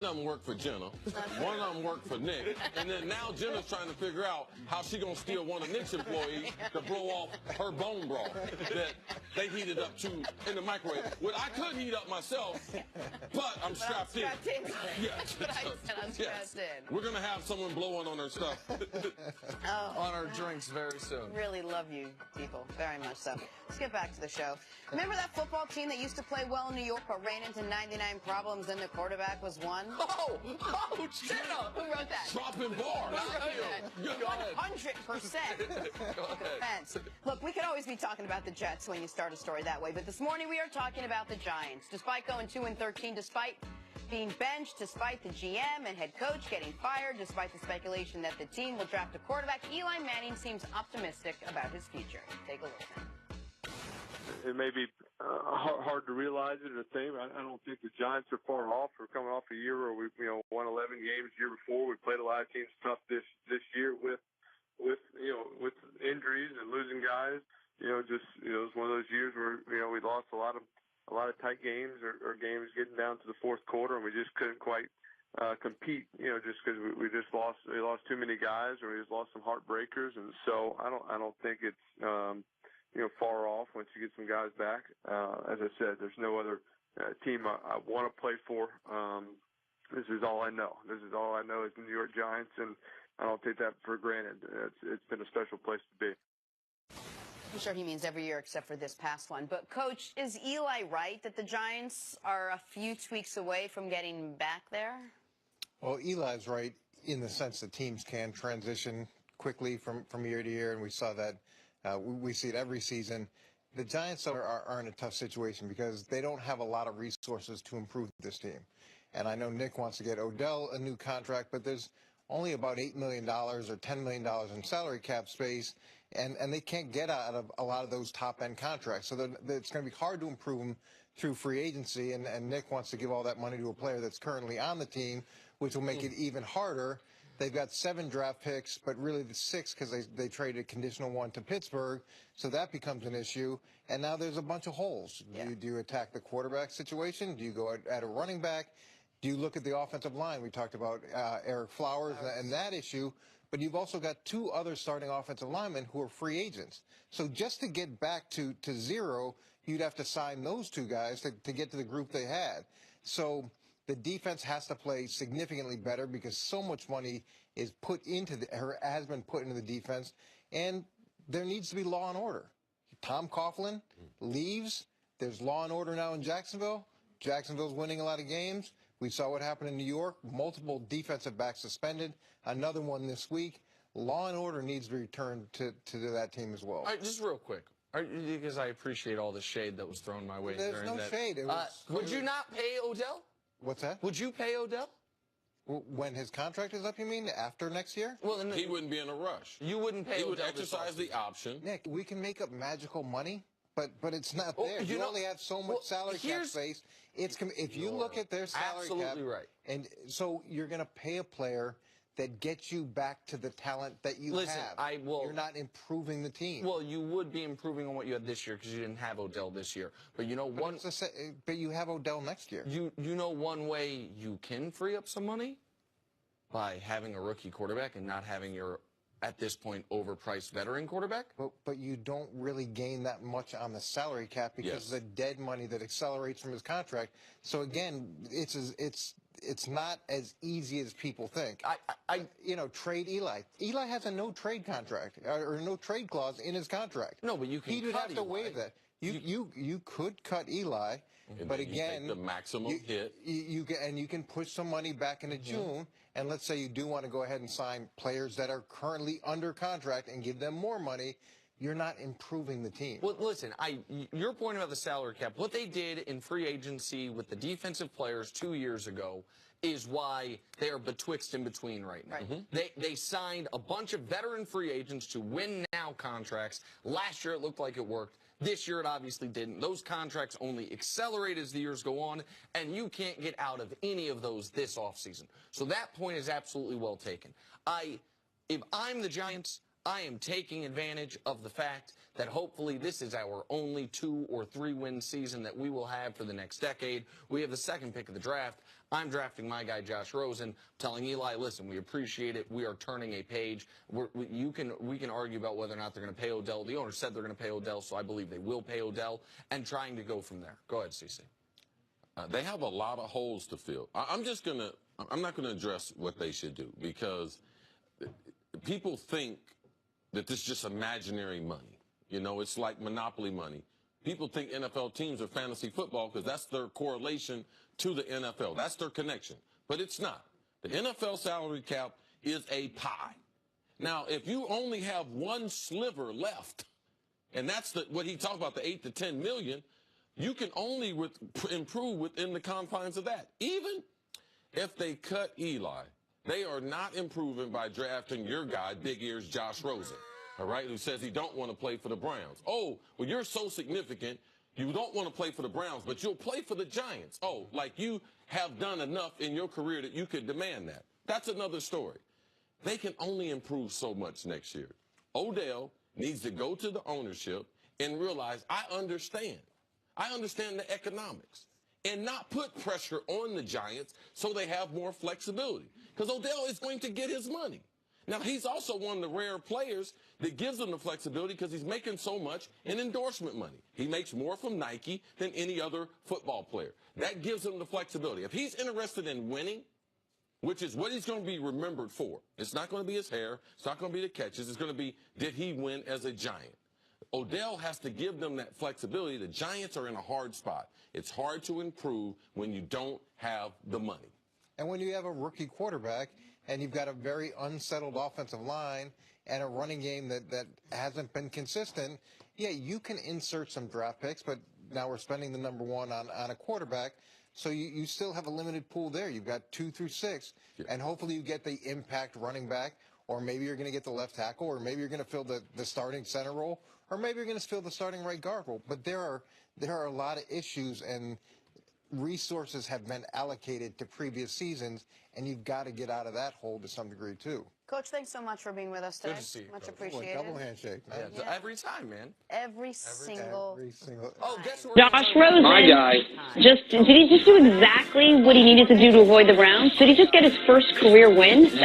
of them work for Jenna, one of them work for Nick, and then now Jenna's trying to figure out how she gonna steal one of Nick's employees to blow off her bone broth that they heated up in the microwave. Well, I could heat up myself, but I'm strapped in. Yes, but I said I'm strapped in. We're gonna have someone blowing on her stuff, on our drinks very soon. Really love you, people, very much so. Let's get back to the show. Remember that football team that used to play well in New York but ran into 99 problems and the quarterback was one? Oh, Jenna! Who wrote that? dropping bars. Who wrote that? 100% defense. Look, we could always be talking about the Jets when you start a story that way, but this morning we are talking about the Giants. Despite going 2-13, despite being benched, despite the GM and head coach getting fired, despite the speculation that the team will draft a quarterback, Eli Manning seems optimistic about his future. Take a listen. It may be hard to realize it or think. I don't think the Giants are far off. We're coming off a year where we, won 11 games the year before. We played a lot of teams tough this year with injuries and losing guys. It was one of those years where we lost a lot of tight games or games getting down to the fourth quarter, and we just couldn't quite compete. Just because we lost too many guys, or we just lost some heartbreakers, and so I don't think it's far off once you get some guys back. As I said, there's no other team I want to play for. This is all I know. This is all I know is the New York Giants, and I don't take that for granted. It's been a special place to be. I'm sure he means every year except for this past one. But, Coach, is Eli right that the Giants are a few tweaks away from getting back there? Well, Eli's right in the sense that teams can transition quickly from year to year, and we saw that. We see it every season. The Giants are in a tough situation because they don't have a lot of resources to improve this team. And I know Nick wants to get Odell a new contract, but there's only about $8 million or $10 million in salary cap space, and they can't get out of a lot of those top-end contracts. So it's going to be hard to improve them through free agency, and Nick wants to give all that money to a player that's currently on the team, which will make it even harder. They've got 7 draft picks, but really the 6 because they traded a conditional one to Pittsburgh, so that becomes an issue. And now there's a bunch of holes. Yeah. Do you attack the quarterback situation? Do you go at a running back? Do you look at the offensive line? We talked about Eric Flowers and that issue, but you've also got 2 other starting offensive linemen who are free agents. So just to get back to zero, you'd have to sign those 2 guys to get to the group they had. So the defense has to play significantly better because so much money is put into has been put into the defense, and there needs to be law and order. Tom Coughlin leaves. There's law and order now in Jacksonville. Jacksonville's winning a lot of games. We saw what happened in New York. Multiple defensive backs suspended. Another one this week. Law and order needs to be returned to that team as well. All right, just real quick, because I appreciate all the shade that was thrown my way. There's no shade. Would you not pay Odell? What's that? Would you pay Odell? When his contract is up, you mean? After next year? Well, he wouldn't be in a rush. You wouldn't pay He Odell. would exercise the option. Nick, we can make up magical money, but it's not there. You only have so much salary cap space. If you look at their salary cap, absolutely right. And so you're going to pay a player that gets you back to the talent that you have. You're not improving the team. Well, you would be improving on what you had this year because you didn't have Odell this year. But but you have Odell next year. You know one way you can free up some money? By having a rookie quarterback and not having your, at this point, overpriced veteran quarterback? But you don't really gain that much on the salary cap because of the dead money that accelerates from his contract. So again, it's not as easy as people think. Trade Eli. Eli has a no trade contract or no trade clause in his contract. No, but you can. He would have to waive that. You could cut Eli, but again, you take the maximum hit. You can push some money back into June, and let's say you do want to go ahead and sign players that are currently under contract and give them more money. You're not improving the team. Well, listen, your point about the salary cap, what they did in free agency with the defensive players 2 years ago is why they are betwixt and between right now. They signed a bunch of veteran free agents to win now contracts. Last year it looked like it worked. This year it obviously didn't. Those contracts only accelerate as the years go on, and you can't get out of any of those this offseason. So that point is absolutely well taken. If I'm the Giants, I am taking advantage of the fact that hopefully this is our only 2 or 3 win season that we will have for the next decade. We have the second pick of the draft. I'm drafting my guy, Josh Rosen, telling Eli, listen, we appreciate it. We are turning a page. We can argue about whether or not they're going to pay Odell. The owner said they're going to pay Odell, so I believe they will pay Odell, and trying to go from there. Go ahead, CC. They have a lot of holes to fill. I'm not going to address what they should do, because people think that this is just imaginary money. You know, it's like monopoly money. People think NFL teams are fantasy football because that's their correlation to the NFL. That's their connection. But it's not. The NFL salary cap is a pie. Now, if you only have one sliver left, and that's what he talked about, the 8 to 10 million, you can only improve within the confines of that. Even if they cut Eli, they are not improving by drafting your guy, Big Ears Josh Rosen, all right, who says he don't want to play for the Browns. Oh, well, you're so significant, you don't want to play for the Browns, but you'll play for the Giants. Oh, like you have done enough in your career that you could demand that. That's another story. They can only improve so much next year. Odell needs to go to the ownership and realize, I understand the economics, and not put pressure on the Giants so they have more flexibility. Because Odell is going to get his money. Now, he's also one of the rare players that gives them the flexibility because he's making so much in endorsement money. He makes more from Nike than any other football player. That gives him the flexibility. If he's interested in winning, which is what he's going to be remembered for, it's not going to be his hair, it's not going to be the catches, it's going to be, did he win as a Giant? Odell has to give them that flexibility. The Giants are in a hard spot. It's hard to improve when you don't have the money. And when you have a rookie quarterback and you've got a very unsettled offensive line and a running game that hasn't been consistent, yeah, you can insert some draft picks, but now we're spending the number 1 on a quarterback. So you still have a limited pool there. You've got 2 through 6, and hopefully you get the impact running back, or maybe you're going to get the left tackle, or maybe you're going to fill the starting center role, or maybe you're going to fill the starting right guard role. But there are a lot of issues, and resources have been allocated to previous seasons, and you've got to get out of that hole to some degree too. Coach, thanks so much for being with us today. Good to see you, much Coach. appreciated. Double handshake, man. Yeah, every time, man. Every single. Oh, guess what? Josh Rosen, My guy. did he just do exactly what he needed to do to avoid the Browns? Did he just get his first career win?